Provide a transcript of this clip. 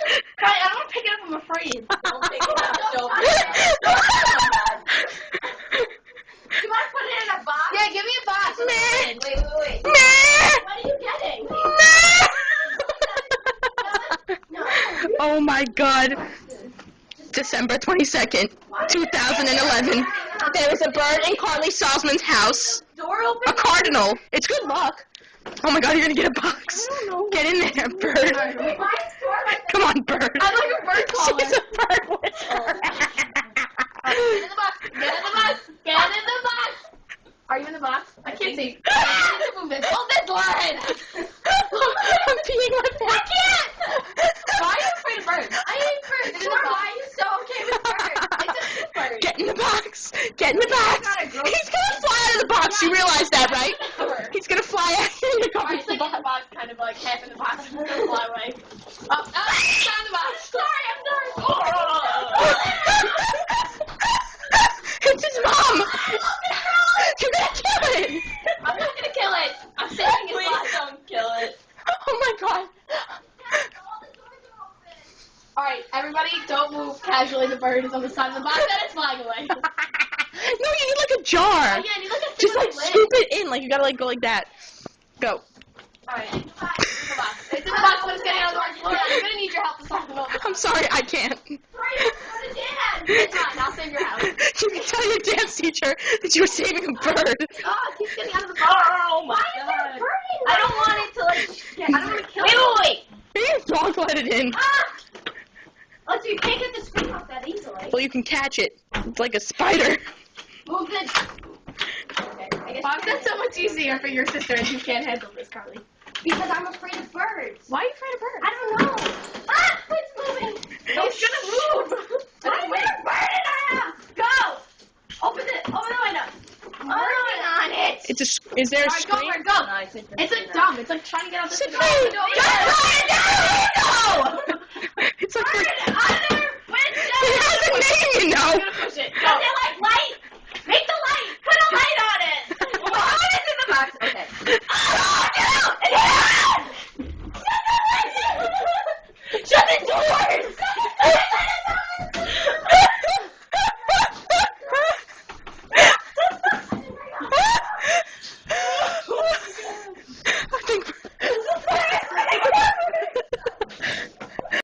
I don't want to pick it up. I'm afraid. Don't take it out. Don't pick it up. Do you want to put it in a box? Yeah, give me a box. Wait. Meh. What are you getting? No. Oh my God. December 22nd, 2011. There was a bird in Carly Salzman's house. Door open. A cardinal. It's good luck. Oh my God, you're gonna get a box. Get in there, bird. Come on, bird. I like a bird caller. She's a bird whisperer. Get in the box. Get in the box. Get in the box. Are you in the box? I can't see. I need to move this. Hold this line. I'm peeing my pants. I can't. Why are you afraid of birds? I hate birds. It's in the box. Why are you so okay with birds? It's a bird. Get in the box. Get in the box. He's gonna fly out of the box. You realize that, right? He's gonna fly out. You're gonna go Alright, into it's the like in the box. box, kind of like half in the box. It's gonna fly away. Oh, it's not in the box. Sorry, I'm sorry. It's his mom. You're gonna kill it. I'm not gonna kill it. I'm saving his Please life. don't kill it. Oh my God. Alright, everybody, don't move casually. The bird is on the side of the box and it's flying away. No, you need like a jar. Oh, yeah, you look at Just like scoop it in. Like you gotta like go like that. Go. Alright, it's in the box. It's in the box, but it's getting out of the box. Laura, I'm gonna need your help to solve the problem. I'm sorry, I can't. It's fine, I'll save your house. You can tell your dance teacher that you were saving a bird. Oh, it keeps getting out of the box. Oh my God. I don't want it to like. I don't want to kill it. Wait. Maybe you dog let it in. Oh, so you can't get the screen off that easily. Well, you can catch it. It's like a spider. Move it. Okay, I guess Bob, that's so much easier for your sister and you can't handle this, Carly. because I'm afraid of birds. Why are you afraid of birds? I don't know. It's moving. It's gonna move. Why is there a bird in our house? Go. Open the window. I'm working on it. It's a. Is there a Alright, go screen? for it, go. It's like dumb. It's like trying to get out the Sit window. down. No, It's like. Other window. It has a name, you know. I'm gonna push it. Go. Does it